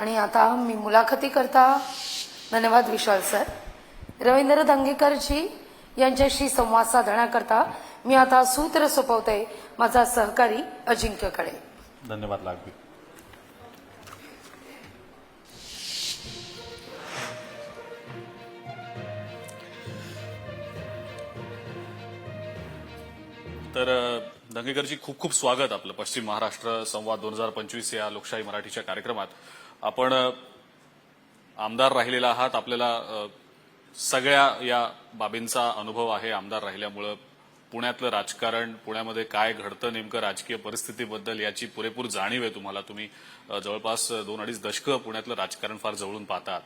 आणि आता मी मुलाखती करता धन्यवाद विशाल सर. रवींद्र धंगेकरजी यांच्याशी संवाद साधण्याकरता मी आता सूत्र सोपवते माझा सहकारी अजिंक्यकडे. धन्यवाद लागवी. तर धंगेकरजी खूप खूप स्वागत आपलं पश्चिम महाराष्ट्र संवाद 2025 या लोकशाही मराठीच्या कार्यक्रमात. आपण आमदार राहिलेला आहात, आपल्याला सगळ्या या बाबींचा अनुभव आहे. आमदार राहिल्यामुळं पुण्यातलं राजकारण, पुण्यामध्ये काय घडतं नेमकं राजकीय परिस्थितीबद्दल याची पुरेपूर जाणीव आहे तुम्हाला. तुम्ही जवळपास 2-2.5 दशकं पुण्यातलं राजकारण फार जवळून पाहतात.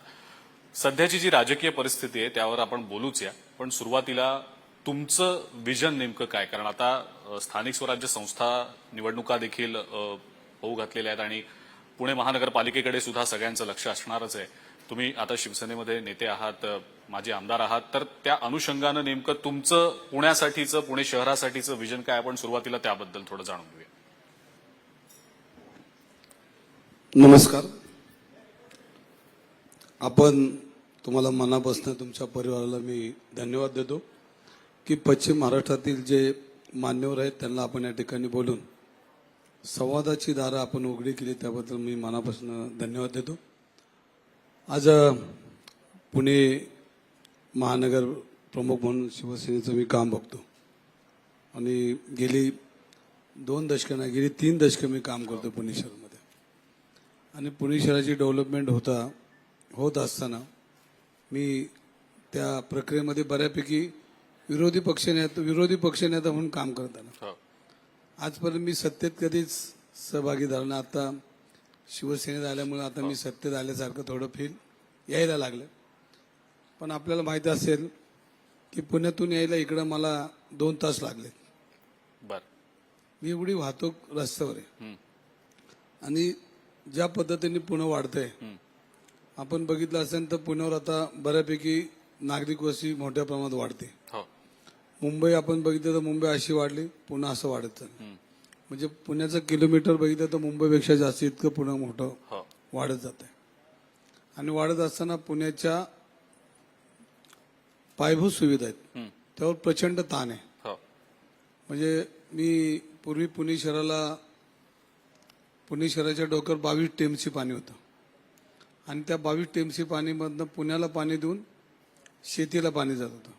सध्याची जी राजकीय परिस्थिती आहे त्यावर आपण बोलूच या, पण सुरुवातीला तुमचं विजन नेमकं काय? कारण आता स्थानिक स्वराज्य संस्था निवडणुका देखील होऊ घातलेल्या आहेत आणि पुणे महानगरपालिकेकडे सुद्धा सगळ्यांचं लक्ष असणारच आहे. तुम्ही आता शिवसेनेमध्ये नेते आहात, माजी आमदार आहात, तर त्या अनुषंगानं नेमकं तुमचं पुण्यासाठीचं, पुणे शहरासाठीचं विजन काय? आपण सुरुवातीला त्याबद्दल थोडं जाणून घेऊया. नमस्कार. आपण तुम्हाला मनापासून तुमच्या परिवाराला मी धन्यवाद देतो की पश्चिम महाराष्ट्रातील जे मान्यवर आहेत त्यांना आपण या ठिकाणी बोलून संवादाची दारं आपण उघडी केली, त्याबद्दल मी मनापासून धन्यवाद देतो. आज पुणे महानगर प्रमुख म्हणून शिवसेनेचं मी काम बघतो आणि गेली 2 दशकं नाही, गेली 3 दशकं मी काम करतो पुणे शहरामध्ये. आणि पुणे शहराची डेव्हलपमेंट होत असताना मी त्या प्रक्रियेमध्ये बऱ्यापैकी विरोधी पक्षनेता म्हणून काम करताना आजपर्यंत मी सत्तेत कधीच सहभागी झालो ना. आता शिवसेनेत आल्यामुळे आता मी सत्तेत आल्यासारखं थोडं फील यायला लागलं. पण आपल्याला माहिती असेल की पुण्यातून यायला इकडं मला 2 तास लागले. मी एवढी वाहतूक रस्त्यावर आहे आणि ज्या पद्धतीने पुणे वाढतंय, आपण बघितलं असेल तर पुण्यावर आता बऱ्यापैकी नागरिक वस्ती मोठ्या प्रमाणात वाढते. मुंबई आपण बघितलं तर मुंबई अशी वाढली, पुणे असं वाढत चाललं. म्हणजे पुण्याचं किलोमीटर बघितलं तर मुंबईपेक्षा जास्त इतकं पुणे मोठं वाढत जात आहे. आणि वाढत असताना पुण्याच्या पायाभूत सुविधा आहेत त्यावर प्रचंड ताण आहे. म्हणजे मी पूर्वी पुणे शहराच्या डोक्यावर 22 टीएमसी पाणी होतं आणि त्या 22 टीएमसी पाणीमधनं पुण्याला पाणी देऊन शेतीला पाणी जात होतं.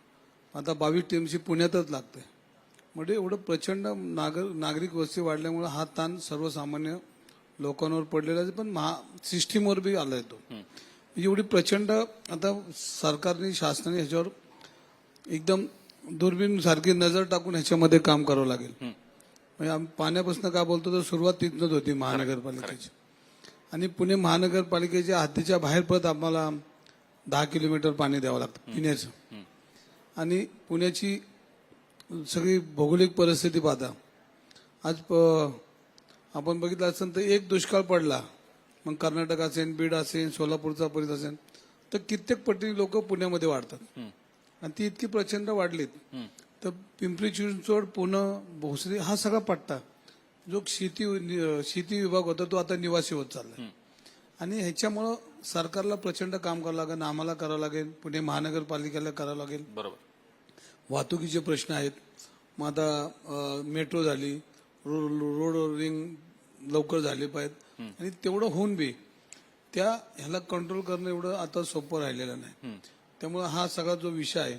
आता 22 टीएमसी पुण्यातच लागतंय. म्हणजे एवढं प्रचंड नागरिक वस्ती वाढल्यामुळे हा ताण सर्वसामान्य लोकांवर पडलेला आहे, पण सिस्टीमवर बी आला येतो. एवढी प्रचंड आता सरकारने, शासनाने ह्याच्यावर एकदम दुर्बीण सारखी नजर टाकून ह्याच्यामध्ये काम करावं लागेल. म्हणजे आम्ही पाण्यापासून का बोलतो तर सुरुवात तिथनंच होती महानगरपालिकेची. आणि पुणे महानगरपालिकेच्या हद्दीच्या बाहेर परत आम्हाला 10 किलोमीटर पाणी द्यावं लागतं पिण्याचं. आणि पुण्याची सगळी भौगोलिक परिस्थिती पाहता आज आपण बघितलं असेल तर एक दुष्काळ पडला, मग कर्नाटक असेल, बीड असेल, सोलापूरचा परिसर असेल, तर कित्येक पटी लोक पुण्यामध्ये वाढतात आणि ती इतकी प्रचंड वाढलीत तर पिंपरी चिंचवड, पुणे, भोसरी हा सगळा पट्टा जो शेती विभाग होता तो आता निवासी होत चालला. आणि ह्याच्यामुळं सरकारला प्रचंड काम करावं लागेल, आम्हाला करावं लागेल, पुणे महानगरपालिकेला करावं लागेल. बरोबर. वाहतुकीचे प्रश्न आहेत. मग आता मेट्रो झाली, रोड रिंग लवकर झाली पाहिजेत आणि तेवढं होऊन बी ह्याला कंट्रोल करणं एवढं आता सोपं राहिलेलं नाही. त्यामुळे हा सगळा जो विषय आहे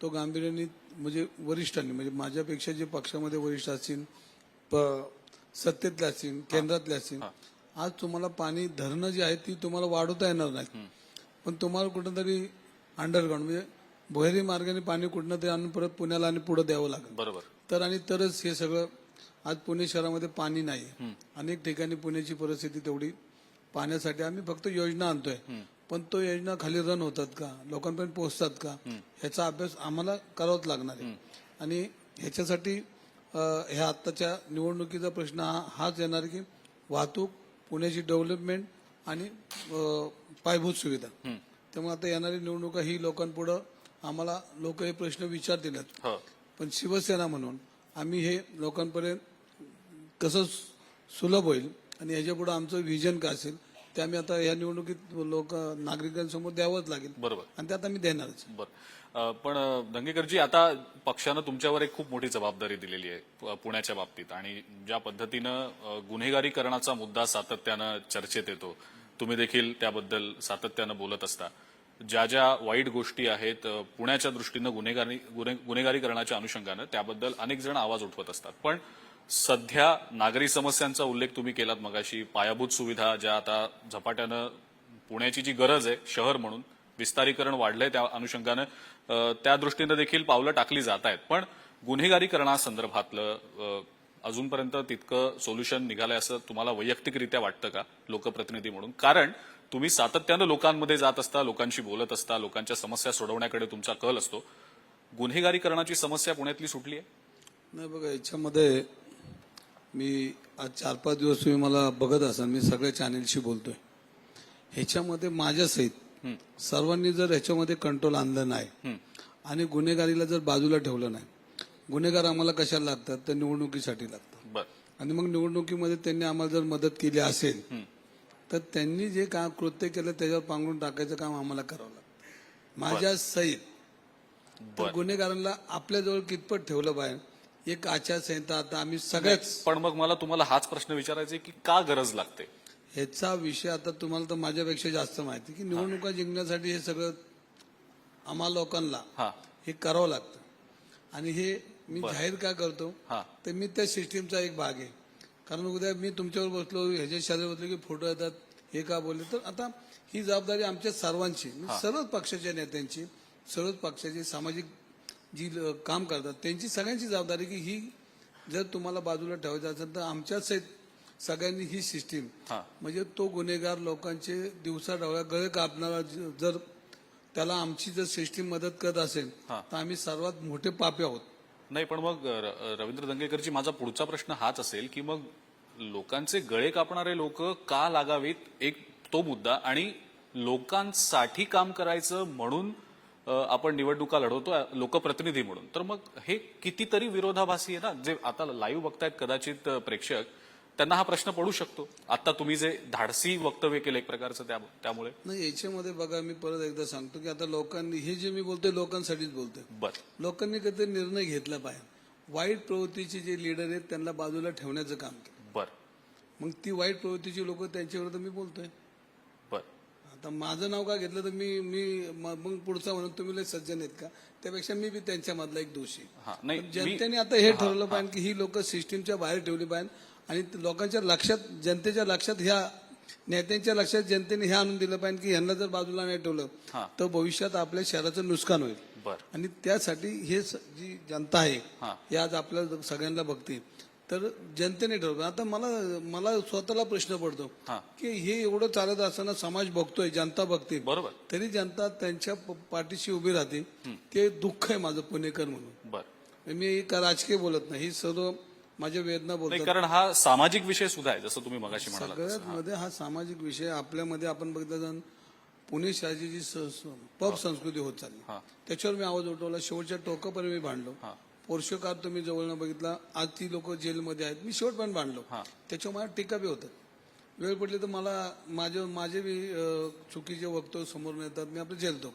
तो गांभीर्याने म्हणजे वरिष्ठांनी, म्हणजे माझ्यापेक्षा जे पक्षामध्ये वरिष्ठ असतील, सत्तेतले असतील, केंद्रातले असतील, आज तुम्हाला पाणी धरणं जी आहेत ती तुम्हाला वाढवता येणार नाहीत, पण तुम्हाला कुठंतरी अंडरग्राऊंड म्हणजे भुयारी मार्गाने पाणी कुठनं तरी आणून परत पुण्याला आणि पुढे द्यावं लागेल. बरोबर. तरच हे सगळं. आज पुणे शहरामध्ये पाणी नाही. अनेक ठिकाणी पुण्याची परिस्थिती तेवढी पाण्यासाठी आम्ही फक्त योजना आणतोय, पण तो योजना खाली रन होतात का, लोकांपर्यंत पोहोचतात का, ह्याचा अभ्यास आम्हाला करावाच लागणार आहे. आणि ह्याच्यासाठी ह्या आत्ताच्या निवडणुकीचा प्रश्न हाच येणार की वाहतूक, पुण्याची डेव्हलपमेंट आणि पायाभूत सुविधा. त्यामुळे आता येणारी निवडणुका ही लोकांपुढं आम्हाला लोक हे प्रश्न विचारतीलच, पण शिवसेना म्हणून आम्ही हे लोकांपर्यंत कसं सुलभ होईल आणि ह्याच्यापुढे आमचं व्हिजन काय असेल ते आम्ही आता या निवडणुकीत नागरिकांसमोर द्यावंच लागेल बरोबर. आणि ते आता मी देणारच. बरं, पण दंगेकरजी, आता पक्षानं तुमच्यावर एक खूप मोठी जबाबदारी दिलेली आहे पुण्याच्या बाबतीत, आणि ज्या पद्धतीनं गुन्हेगारीकरणाचा मुद्दा सातत्यानं चर्चेत येतो, तुम्ही देखील त्याबद्दल सातत्यानं बोलत असता. ज्या ज्या वाईट गोष्टी आहेत पुण्याच्या दृष्टीनं गुन्हेगारीकरणाच्या अनुषंगानं, त्याबद्दल अनेक जण आवाज उठवत असतात. पण सध्या नागरी समस्यांचा उल्लेख तुम्ही केलात मगाशी, पायाभूत सुविधा ज्या आता झपाट्यानं पुण्याची जी गरज आहे शहर म्हणून, विस्तारीकरण वाढलंय त्या अनुषंगानं त्या दृष्टीनं देखील पावलं टाकली जात आहेत. पण गुन्हेगारीकरणासंदर्भातलं अजूनपर्यंत तितकं सोल्युशन निघालंय असं तुम्हाला वैयक्तिकरित्या वाटतं का, लोकप्रतिनिधी म्हणून? कारण तुम्ही सातत्यानं लोकांमध्ये जात असता, लोकांशी बोलत असता, लोकांच्या समस्या सोडवण्याकडे तुमचा कल असतो. गुन्हेगारीकरणाची समस्या पुण्यातली सुटली आहे? नाही बघा, याच्यामध्ये मी आज 4-5 दिवस तुम्ही मला बघत असाल, मी सगळ्या चॅनेलशी बोलतोय. ह्याच्यामध्ये माझ्यासहित सर्वांनी जर ह्याच्यामध्ये कंट्रोल आणलं नाही आणि गुन्हेगारीला जर बाजूला ठेवलं नाही, गुन्हेगार आम्हाला कशाला लागतात, तर निवडणुकीसाठी लागतात. आणि मग निवडणुकीमध्ये त्यांनी आम्हाला जर मदत केली असेल तर त्यांनी जे काम कृत्य केलं त्याच्यावर पांघरून टाकायचं काम आम्हाला करावं लागतं माझ्या सहित. तर गुन्हेगारांना आपल्याजवळ कितपत ठेवलं पाहिजे, एक आचारसंहिता आता आम्ही सगळ्याच. पण मग मला तुम्हाला हाच प्रश्न विचारायचा आहे की का गरज लागते ह्याचा विषय? आता तुम्हाला तर माझ्यापेक्षा जास्त माहिती की निवडणुका जिंकण्यासाठी हे सगळं आम्हाला लोकांना हे करावं लागतं. आणि हे मी जाहीर का करतो, तर मी त्या सिस्टीमचा एक भाग आहे. कारण उद्या मी तुमच्यावर बसलो, ह्याच्या शेजारी बसलो की फोटो येतात, हे का बोलले, तर आता ही जबाबदारी आमच्या सर्वांची, सर्वच पक्षाच्या नेत्यांची, सर्वच पक्षाची सामाजिक जी काम करतात त्यांची सगळ्यांची जबाबदारी की ही जर तुम्हाला बाजूला ठेवायचं असेल तर आमच्या सगळ्यांनी ही सिस्टीम, म्हणजे तो गुन्हेगार लोकांचे दिवसा डोळ्या गळे कापणारा जर त्याला आमची जर सिस्टीम मदत करत असेल तर आम्ही सर्वात मोठे पापी आहोत. नाही, पण मग रवींद्र दंगेकरजी, माझा पुढचा प्रश्न हाच असेल की मग लोकांचे गळे कापणारे लोक का लागावीत, एक तो मुद्दा. आणि लोकांसाठी काम करायचं म्हणून आपण निवडणुका लढवतो लोकप्रतिनिधी म्हणून, तर मग हे कितीतरी विरोधाभासी आहे ना. जे आता लाईव्ह बघतायत कदाचित प्रेक्षक, त्यांना हा प्रश्न पडू शकतो. आता तुम्ही जे धाडसी वक्तव्य केलं एक प्रकारचं, त्यामुळे नाही, याच्यामध्ये बघा मी परत एकदा सांगतो की आता लोकांनी हे जे मी बोलतोय लोकांसाठीच बोलतोय. लोकांनी कधी निर्णय घेतला पाहिजे. वाईट प्रवृत्तीचे जे लीडर आहेत त्यांना बाजूला ठेवण्याचं काम केलं. मग ती वाईट प्रवृत्तीची लोक त्यांच्याविरुद्ध मी बोलतोय. आता माझं नाव का घेतलं तर मी मग पुढचा म्हणून तुम्ही लय सज्जन आहेत का, त्यापेक्षा मी बी त्यांच्यामधला एक दोषी. जनतेने आता हे ठरवलं पाहिजे की ही लोक सिस्टीमच्या बाहेर ठेवली पाहिजे आणि लोकांच्या लक्षात, जनतेच्या लक्षात, ह्या नेत्यांच्या लक्षात जनतेने हे आणून दिलं पाहिजे की यांना जर बाजूला नाही ठेवलं तर भविष्यात आपल्या शहराचं नुकसान होईल. आणि त्यासाठी हे जी जनता आहे हे आज आपल्या सगळ्यांना बघते, तर जनतेने ठरवलं. आता मला स्वतःला प्रश्न पडतो की हे एवढं चालत असताना समाज बघतोय, जनता बघते, बरोबर, तरी जनता त्यांच्या पाठीशी उभी राहते. ते दुःख आहे माझं पुणेकर म्हणून. मी राजकीय बोलत नाही, ही सर्व माझ्या वेदना बोलतात. कारण हा सामाजिक विषय सुद्धा आहे, जसं तुम्ही मगाशी म्हणालात. सगळ्यात मध्ये हा सामाजिक विषय आपल्यामध्ये आपण बघितलं, पुणे शहराची जी पब संस्कृती होत चालली त्याच्यावर मी आवाज उठवला. शेवटच्या टोकापर्यंत मी भांडलो. पोर्शोकार तुम्ही जवळनं बघितला, आज ती लोक जेलमध्ये आहेत, मी शेवटपर्यंत भांडलो. त्याच्यावर मला टीका बी होतात. वेळ पडली तर मला माझे बी चुकीचे वक्तव्य समोर येतात, मी आपलं झेलतो.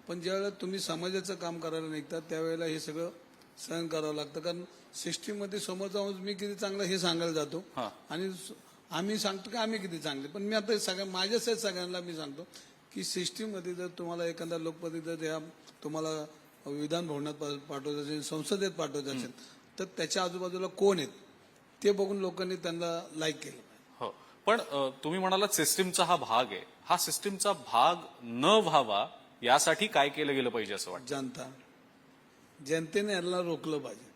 पण ज्यावेळेला तुम्ही समाजाचं काम करायला निघतात त्यावेळेला हे सगळं सहन करावं लागतं. कारण सिस्टीम मध्ये समोर जाऊन मी किती चांगलं हे सांगायला जातो आणि आम्ही सांगतो की आम्ही किती चांगले. पण मी आता माझ्याच सगळ्यांना मी सांगतो की सिस्टीम मध्ये जर तुम्हाला एखादा लोकप्रतिनिधी जर तुम्हाला विधान भवनात पाठवत असेल, संसदेत पाठवत असेल, तर त्याच्या आजूबाजूला कोण आहेत ते बघून लोकांनी त्यांना लाईक केलं. हो, पण तुम्ही म्हणालात सिस्टीमचा हा भाग आहे. हा सिस्टीमचा भाग न व्हावा यासाठी काय केलं गेलं पाहिजे असं वाटतं? जनतेने याला रोखलं पाहिजे.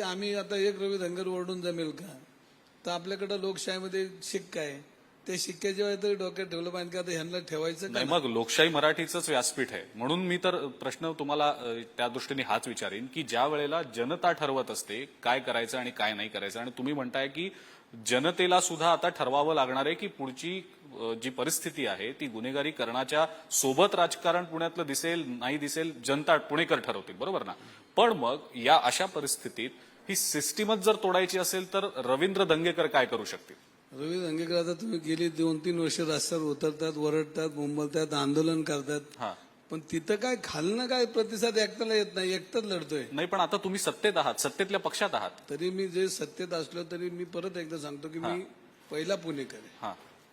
आम्ही आता एक रवी धंगर ओरडून जमेल का? तर आपल्याकडे लोकशाहीमध्ये शिक्का आहे, ते शिक्क्याच्या वेळी तरी डोक्यात ठेवलं पाहिजे की आता ह्यांना ठेवायचं नाही. मग लोकशाही मराठीचंच व्यासपीठ आहे म्हणून मी तर प्रश्न तुम्हाला त्या दृष्टीने हाच विचारीन की ज्या वेळेला जनता ठरवत असते काय करायचं आणि काय नाही करायचं, आणि तुम्ही म्हणताय की जनतेला सुद्धा आता ठरवावं लागणार आहे की पुढची जी परिस्थिती आहे ती गुन्हेगारीकरणाच्या सोबत राजकारण पुण्यातलं दिसेल नाही दिसेल जनता पुणेकर ठरवतील, बरोबर ना? पण मग या अशा परिस्थितीत ही सिस्टीमच जर तोडायची असेल तर रवींद्र दंगेकर काय करू शकतील? रवी दंगेकर, आता तुम्ही गेली 2-3 वर्ष रस्त्यावर उतरतात, वरडतात, बोंबलतात, आंदोलन करतात, हा पण तिथं काय खालनं काय प्रतिसाद एकट्याला येत नाही, एकटाच लढतोय. नाही, पण आता तुम्ही सत्तेत आहात, सत्तेतल्या पक्षात आहात. तरी मी जे सत्तेत असलो तरी मी परत एकदा सांगतो की मी पहिला पुणेकर आहे, हा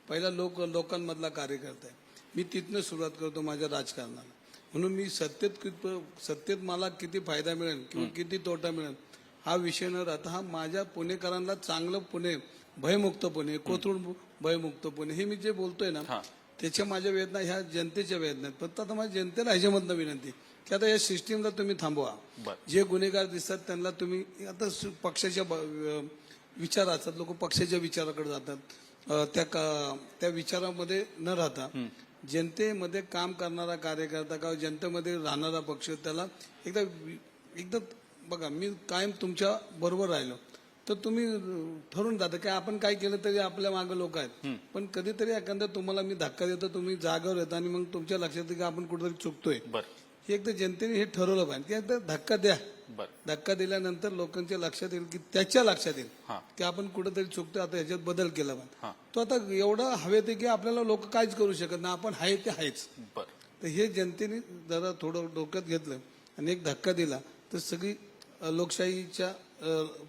पहिला लोकांमधला कार्यकर्ता आहे. मी तिथनं सुरुवात करतो माझ्या राजकारणाला. म्हणून मी सत्तेत मला किती फायदा मिळेल किंवा किती तोटा मिळेल हा विषय न राहता हा माझ्या पुणेकरांना चांगलं पुणे, भयमुक्त पुणे, कोथरूड भयमुक्त पुणे, हे मी जे बोलतोय ना हा त्याच्या माझ्या वेदना ह्या जनतेच्या वेदना आहेत. फक्त आता माझ्या जनतेला ह्याच्यामधनं विनंती की आता या सिस्टीमला तुम्ही थांबवा. बर जे गुन्हेगार दिसतात त्यांना तुम्ही आता पक्षाच्या विचार असतात, लोक पक्षाच्या विचाराकडे जातात, त्या विचारामध्ये न राहता जनतेमध्ये काम करणारा कार्यकर्ता किंवा जनतेमध्ये राहणारा पक्ष त्याला एकदा बघा, मी कायम तुमच्या बरोबर राहिलो तर तुम्ही ठरवून जाता की आपण काय केलं तरी आपल्या मागे लोक आहेत. पण कधीतरी एखादा तुम्हाला मी धक्का देतो, तुम्ही जागेवर येता आणि मग तुमच्या लक्षात येतं की आपण कुठेतरी चुकतोय. बर हे एकदा जनतेने हे ठरवलं पाहिजे की एकदा धक्का द्या. बर धक्का दिल्यानंतर लोकांच्या लक्षात येईल की त्याच्या लक्षात येईल हा की आपण कुठेतरी चुकतोय, आता ह्याच्यात बदल केला पाहिजे. हा तो आता एवढा हवेत आहे की आपल्याला लोक काहीच करू शकत नाही, आपण आहे ते आहेच. बर तर हे जनतेने जरा थोडं डोक्यात घेतलं आणि एक धक्का दिला तर सगळी लोकशाहीच्या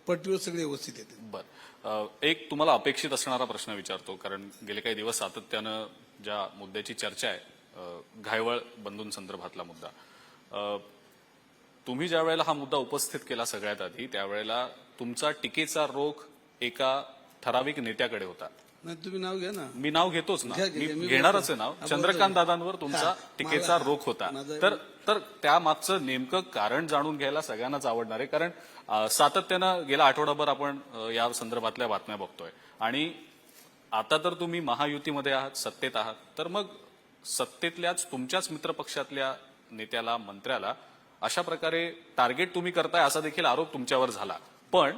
पटरीवर सगळे व्यवस्थित येते. बर एक तुम्हाला अपेक्षित असणारा प्रश्न विचारतो, कारण गेले काही दिवस सातत्यानं ज्या मुद्द्याची चर्चा आहे, घायवळ बंधूंसंदर्भातला मुद्दा, तुम्ही ज्या वेळेला हा मुद्दा उपस्थित केला सगळ्यात आधी त्यावेळेला तुमचा टीकेचा रोख एका ठराविक नेत्याकडे होता. नाही, तुम्ही नाव घ्या ना. मी नाव घेतोच ना, घ्या, घ्या, मी मी घेणारच आहे नाव. बोलतो. चंद्रकांत दादांवर तुमचा हा, टीकेचा मला- रोख होता. माझा- तर त्यामागचं नेमकं कारण जाणून घ्यायला सगळ्यांनाच आवडणार आहे, कारण सातत्यानं गेला आठवडाभर आपण या संदर्भातल्या बातम्या बघतोय आणि आता तर तुम्ही महायुतीमध्ये आहात, सत्तेत आहात, तर मग सत्तेतल्याच तुमच्याच मित्रपक्षातल्या नेत्याला, मंत्र्याला अशा प्रकारे टार्गेट तुम्ही करताय असा देखील आरोप तुमच्यावर झाला. पण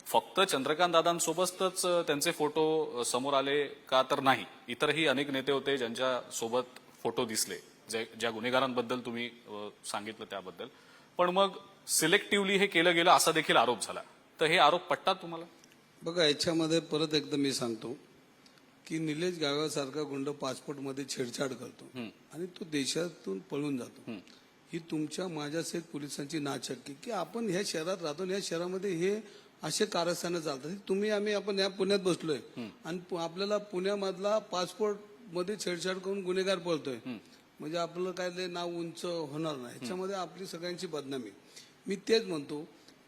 फक्त चंद्रकांत दादांसोबतच त्यांचे फोटो समोर आले का तर नाही, इतरही अनेक नेते होते ज्यांच्या सोबत फोटो दिसले, ज्या गुन्हेगारांबद्दल तुम्ही सांगितलं त्याबद्दल. पण मग सिलेक्टिव्हली हे केलं गेलं असा देखील आरोप झाला. तर हे आरोप पटतात तुम्हाला? बघा, याच्यामध्ये परत एकदा मी सांगतो की निलेश गायकवाडसारखा गुंड पासपोर्टमध्ये छेडछाड करतो आणि तो देशातून पळून जातो. ही तुमच्या माझ्यासहित पोलिसांची नाचक्की की आपण ह्या शहरात राहतो, या शहरामध्ये हे असे कारस्थानं चालतात. आपण या पुण्यात बसलोय आणि आपल्याला पुण्यामधला पासपोर्ट मध्ये छेडछाड करून गुन्हेगार पळतोय, म्हणजे आपलं काय लय नाव उंच होणार नाही. ह्याच्यामध्ये आपली सगळ्यांची बदनामी. मी तेच म्हणतो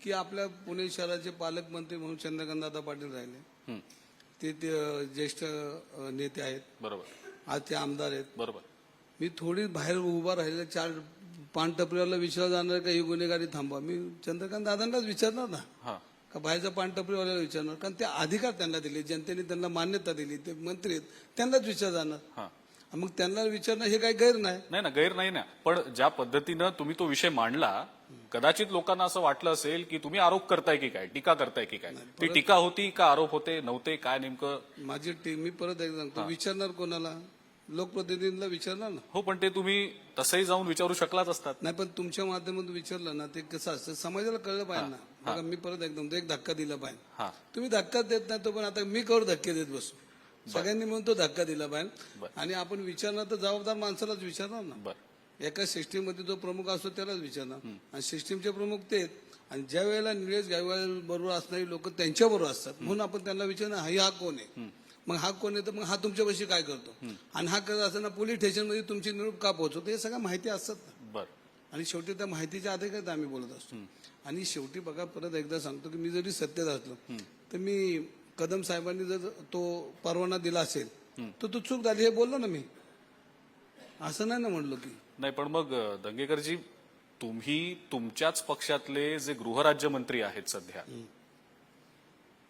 की आपल्या पुणे शहराचे पालकमंत्री म्हणून चंद्रकांतदादा पाटील राहिले, ते ज्येष्ठ नेते आहेत, बरोबर, आज ते आमदार आहेत. बरोबर. मी थोडी बाहेर उभा राहिलेल्या 4 पान टपरीवाला विचार जाणार का ही गुन्हेगारी थांबवा, मी चंद्रकांत दादांनाच विचारणार ना, हा का बाहेरच्या पान टपरीवाल्याला विचारणार, कारण ते अधिकार त्यांना दिले, जनतेने त्यांना मान्यता दिली, ते मंत्री आहेत, त्यांनाच विचार जाणार. हा मग त्यांना विचारणं हे काही गैर नाही. नाही ना, गैर नाही ना, पण ज्या पद्धतीनं तुम्ही तो विषय मांडला, कदाचित लोकांना असं वाटलं असेल की तुम्ही आरोप करताय की काय, टीका करताय की काय. ती टीका होती का आरोप होते, नव्हते, काय नेमकं? माझी टीम, मी परत एकदा सांगतो, विचारणार कोणाला? लोकप्रतिनिधींना विचारणार ना. हो, पण ते तुम्ही तसंही जाऊन विचारू शकलाच असतात. नाही, पण तुमच्या माध्यमातून विचारलं ना, ते कसं असतं समाजाला कळलं पाहिजे ना. बघा, मी परत एकदम एक धक्का दिला पाहिजे. हा तुम्ही धक्का देत नाही तो, पण आता मी कवर धक्के देत बसू. सगळ्यांनी म्हणून तो धक्का दिला पाहिजे आणि आपण विचारणार तर जबाबदार माणसालाच विचारणार ना. बर, एका सिस्टीममध्ये जो प्रमुख असतो त्यालाच विचारणार आणि सिस्टीमचे प्रमुख तेच. आणि ज्या वेळेला निलेश गायकवाड बरोबर असणारी लोक त्यांच्या बरोबर असतात, म्हणून आपण त्यांना विचारणार हा कोण आहे, मग हा कोण आहे, तर मग हा तुमच्यापाशी काय करतो आणि हा करत असताना पोलीस स्टेशनमध्ये तुमची निरोप का पोहोचवतो, हे सगळ्या माहिती असतात ना. बर. आणि शेवटी त्या माहितीच्या आधारे आम्ही बोलत असतो. आणि शेवटी बघा, परत एकदा सांगतो की मी जरी सत्तेत असलो तर मी कदम साहेबांनी जर तो परवाना दिला असेल तर तो चूक झाली हे बोललो ना मी, असं नाही ना म्हणलो की. नाही, पण मग दंगेकरजी, तुम्ही तुमच्याच पक्षातले जे गृहराज्यमंत्री आहेत सध्या,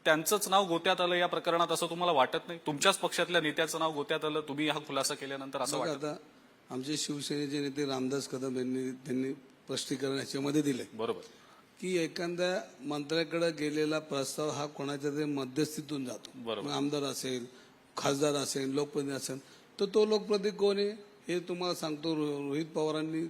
त्यांचंच नाव गोत्यात आलं या प्रकरणात, असं तुम्हाला वाटत नाही? तुमच्याच पक्षातल्या नेत्याचं नाव गोत्यात आलं, तुम्ही हा खुलासा केल्यानंतर असं बघा, वाटत? आता आमचे शिवसेनेचे नेते रामदास कदम त्यांनी स्पष्टीकरण याच्यामध्ये दिले बरोबर, की एखाद्या मंत्र्याकडे गेलेला प्रस्ताव हा कोणाच्या तरी मध्यस्थीतून जातो. बरोबर. मग आमदार असेल, खासदार असेल, लोकप्रतिनिधी असेल, तर तो लोकप्रतिनिधी कोण आहे हे तुम्हाला सांगतो. रोहित पवारांनी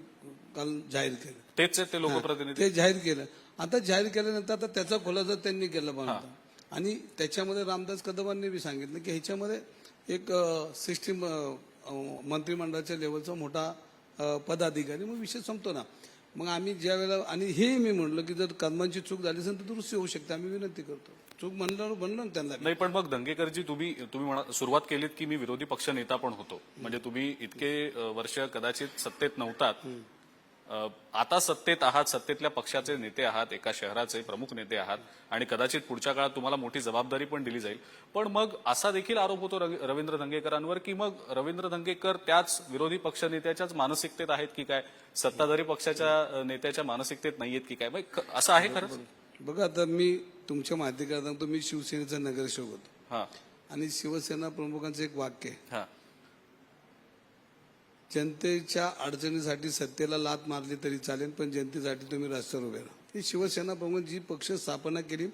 काल जाहीर केलं. तेच आहेत ते लोकप्रतिनिधी. ते जाहीर केलं. आता जाहीर केल्यानंतर आता त्याचा खुलासा त्यांनी केला पाहिजे. आणि त्याच्यामध्ये रामदास कदमांनी बी सांगितलं की ह्याच्यामध्ये एक सिस्टीम मंत्रिमंडळाच्या लेवलचा मोठा पदाधिकारी, मग विषय संपतो ना. मग आम्ही ज्या वेळेला, आणि हे मी म्हणलो की जर कदमांची चूक झाली असेल तर दुरुस्ती होऊ शकते, आम्ही विनंती करतो. चूक म्हणल्यावर बनलो ना त्यांना. नाही, पण मग दंगेकरजी तुम्ही सुरुवात केलीत की मी विरोधी पक्ष नेता पण होतो, म्हणजे तुम्ही इतके वर्ष कदाचित सत्तेत नव्हतात, आता सत्तेत आहात, सत्तेतल्या पक्षाचे नेते आहात, एका शहराचे प्रमुख नेते आहात आणि कदाचित पुढच्या काळात तुम्हाला मोठी जबाबदारी पण दिली जाईल. पण मग असा देखील आरोप होतो रवींद्र दंगेकरांवर की मग रवींद्र दंगेकर त्याच विरोधी पक्षनेत्याच्याच मानसिकतेत आहेत की काय, सत्ताधारी पक्षाच्या नेत्याच्या मानसिकतेत नाहीयेत की काय, मग असं आहे खरंच? बघा, आता मी तुमच्या माहिती करता सांगतो, मी शिवसेनेचा नगरसेवक होतो. हा आणि शिवसेना प्रमुखांचं एक वाक्य आहे, हा जनतेच्या अडचणीसाठी सत्तेला लाथ मारली तरी चालेल, पण जनतेसाठी तुम्ही रस्त्यावर उभे राहा. ही शिवसेना प्रमुख जी पक्ष स्थापना केली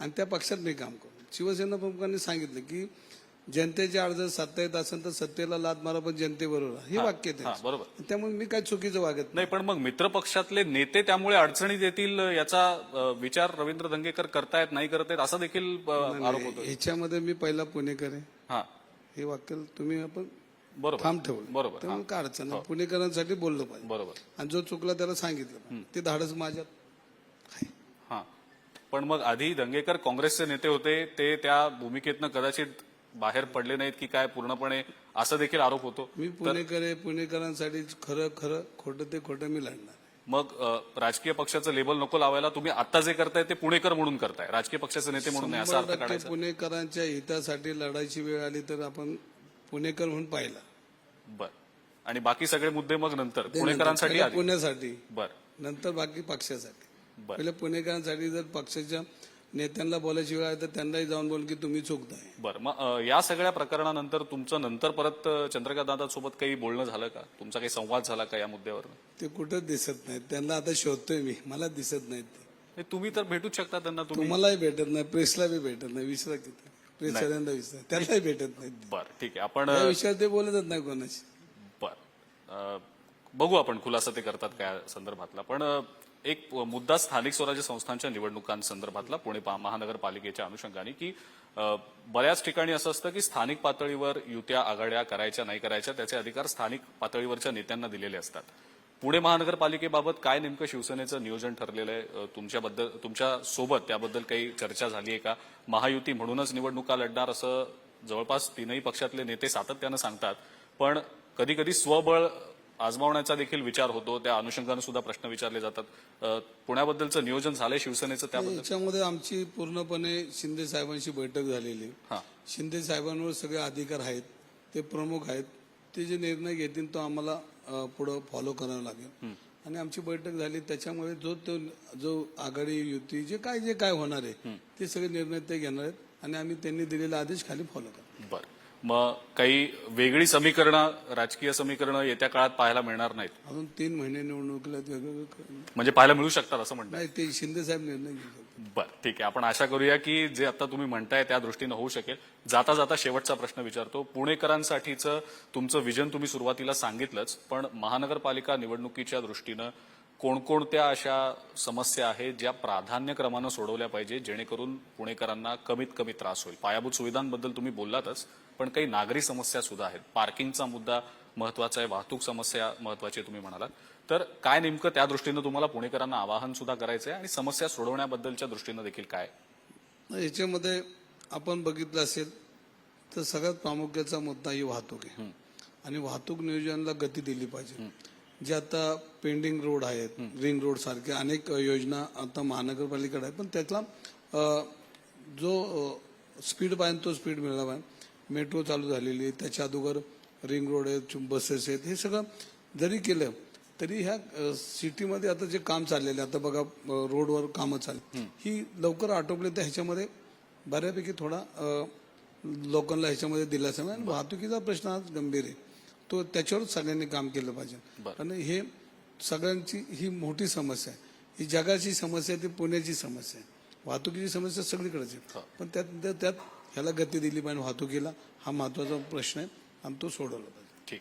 आणि त्या पक्षात मी काम करतो. शिवसेना प्रमुखांनी सांगितलं की जनतेच्या अडचण सत्ता येत असेल तर सत्तेला लाथ मारा, पण जनतेबरोबर राहा. हे वाक्य हा, बरोबर. त्यामुळे मी काय चुकीचं वागत नाही, पण मग मित्र पक्षातले नेते त्यामुळे अडचणीत येतील याचा विचार रवींद्र दंगेकर करतायत नाही करतायत असा देखील आरोप होतो. ह्याच्यामध्ये मी पहिला पुणेकर आहे, हा, हे वाक्य तुम्ही आपण बरोबर, ठाम ठेवलं. बरोबर, त्यामुळे काय अडचण नाही, पुणेकरांसाठी बोललं पाहिजे. बरोबर. आणि जो चुकला त्याला सांगितलं, ते धाडस माझ्यात आहे. हा, पण मग आधी दंगेकर काँग्रेसचे नेते होते, ते त्या भूमिकेतनं कदाचित बाहेर पडले नाहीत की काय पूर्णपणे, असा देखील आरोप होतो. मी पुणेकर आहे, पुणेकरांसाठी खरं खरं, खोटं ते खोटं मी लढणार. मग राजकीय पक्षाचं लेबल नको लावायला, तुम्ही आता जे करताय ते पुणेकर म्हणून करताय, राजकीय पक्षाचे नेते म्हणून नाही, असा अर्थ 100% काढायचा. पुणेकरांच्या हितासाठी लढायची वेळ आली तर आपण पुणेकर म्हणून पाहिला. बर, आणि बाकी सगळे मुद्दे मग नंतर पुणेकरांसाठी पहिलं आधी. पुण्यासाठी, बर नंतर बाकी पक्षासाठी. बर पहिले पुणेकरांसाठी जर पक्षाच्या नेत्यांना बोलायची वेळ आली तर त्यांनाही जाऊन बोल की तुम्ही चुकताय. बर, मग या सगळ्या प्रकरणानंतर तुमचं नंतर परत चंद्रकांत दादासोबत काही बोलणं झालं का, तुमचा काही संवाद झाला का या मुद्द्यावर? ते कुठं दिसत नाहीत, त्यांना आता शोधतोय मी, मला दिसत नाहीत ते. हे तुम्ही तर भेटूच शकता त्यांना, तुम्ही. तुम्हालाही भेटत नाही, प्रेसला बी भेटत नाही, विसरा किती प्रेसवाल्यांना विसरा, त्यांनाही भेटत नाही. बर, ठीक आहे, आपण या विषयात ते बोलतच नाही कोणाशी. बर, बघू आपण खुलासा ते करतात काय संदर्भातला. पण एक मुद्दा स्थानिक स्वराज्य संस्थांच्या निवडणुकांसंदर्भातला पुणे महानगरपालिकेच्या अनुषंगाने की बऱ्याच ठिकाणी असं असतं की स्थानिक पातळीवर युत्या आघाड्या करायच्या नाही करायच्या त्याचे अधिकार स्थानिक पातळीवरच्या नेत्यांना दिलेले असतात. पुणे महानगरपालिकेबाबत काय नेमकं शिवसेनेचं नियोजन ठरलेलं आहे, तुमच्या सोबत त्याबद्दल काही चर्चा झाली आहे का? महायुती म्हणूनच निवडणुका लढणार असं जवळपास तीनही पक्षातले नेते सातत्यानं सांगतात, पण कधी कधी स्वबळ आजमावण्याचा देखील विचार होतो, त्या अनुषंगाने सुद्धा प्रश्न विचारले जातात. पुण्याबद्दलचं नियोजन झालंय शिवसेनेचं त्याबद्दल? याच्यामध्ये आमची पूर्णपणे शिंदे साहेबांशी बैठक झालेली. हा, शिंदे साहेबांवर सगळे अधिकार आहेत, ते प्रमुख आहेत, ते जे निर्णय घेतील तो आम्हाला पुढे फॉलो करावा लागेल. आणि आमची बैठक झाली, त्याच्यामुळे जो आघाडी युती जे काय होणार आहे ते सगळे निर्णय ते घेणार आहेत आणि आम्ही त्यांनी दिलेला आदेश खाली फॉलो करणार. बरं, मग काही वेगळी समीकरणं, राजकीय समीकरणं येत्या काळात पाहायला मिळणार नाहीत? अजून 3 महिने निवडणुकीला वेगवेगळं म्हणजे पाहायला मिळू शकतात असं म्हणतात? नाही, ते शिंदे साहेब निर्णय घेऊ शकतात. बरं, ठीक आहे, आपण आशा करूया की जे आता तुम्ही म्हणताय त्या दृष्टीनं होऊ शकेल. जाता जाता शेवटचा प्रश्न विचारतो. पुणेकरांसाठीचं तुमचं विजन तुम्ही सुरुवातीला सांगितलंच, पण महानगरपालिका निवडणुकीच्या दृष्टीनं कोणकोणत्या अशा समस्या आहेत ज्या प्राधान्यक्रमानं सोडवल्या पाहिजे जेणेकरून पुणेकरांना कमीत कमी त्रास होईल? पायाभूत सुविधांबद्दल तुम्ही बोललातच, पण काही नागरी समस्या सुद्धा आहेत. पार्किंगचा मुद्दा महत्वाचा आहे, वाहतूक समस्या महत्वाची आहे तुम्ही म्हणालात, तर काय नेमकं त्या दृष्टीनं तुम्हाला पुणेकरांना आवाहन सुद्धा करायचं आहे आणि समस्या सोडवण्याबद्दलच्या दृष्टीनं देखील काय? याच्यामध्ये आपण बघितलं असेल तर सगळ्यात प्रामुख्याचा मुद्दा ही वाहतूक आहे आणि वाहतूक नियोजनाला गती दिली पाहिजे. जे आता पेंडिंग रोड आहेत, रिंग रोड सारखे अनेक योजना आता महानगरपालिकेकडे आहेत, पण त्यातला जो स्पीड पाहिजे तो स्पीड मिळाला पाहिजे. मेट्रो चालू झालेली आहे, त्याच्या अगोदर रिंग रोड आहेत, बसेस आहेत, हे सगळं जरी केलं तरी ह्या सिटीमध्ये आता जे काम चाललेलं आहे, आता बघा रोडवर कामं चालली, ही लवकर आटोपले तर ह्याच्यामध्ये बऱ्यापैकी थोडा लोकांना ह्याच्यामध्ये दिलासा मिळेल. वाहतुकीचा प्रश्न आज गंभीर आहे, तो त्याच्यावरच सगळ्यांनी काम केलं पाहिजे. आणि हे सगळ्यांची ही मोठी समस्या आहे, ही जगाची समस्या आहे, ती पुण्याची समस्या आहे. वाहतुकीची समस्या सगळीकडेच आहे, पण त्यात ह्याला गती दिली पाहिजे. वाहतुकीला हा महत्वाचा प्रश्न आहे आणि तो सोडवला पाहिजे. ठीक,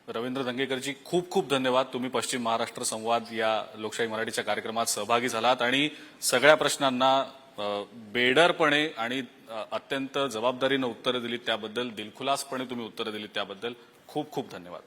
रवींद्र दंगेकरजी खूप खूप धन्यवाद. तुम्ही पश्चिम महाराष्ट्र संवाद या लोकशाही मराठीच्या कार्यक्रमात सहभागी झालात आणि सगळ्या प्रश्नांना बेडरपणे आणि अत्यंत जबाबदारीनं उत्तरं दिलीत त्याबद्दल, दिलखुलासपणे तुम्ही उत्तरं दिलीत त्याबद्दल खूप खूप धन्यवाद.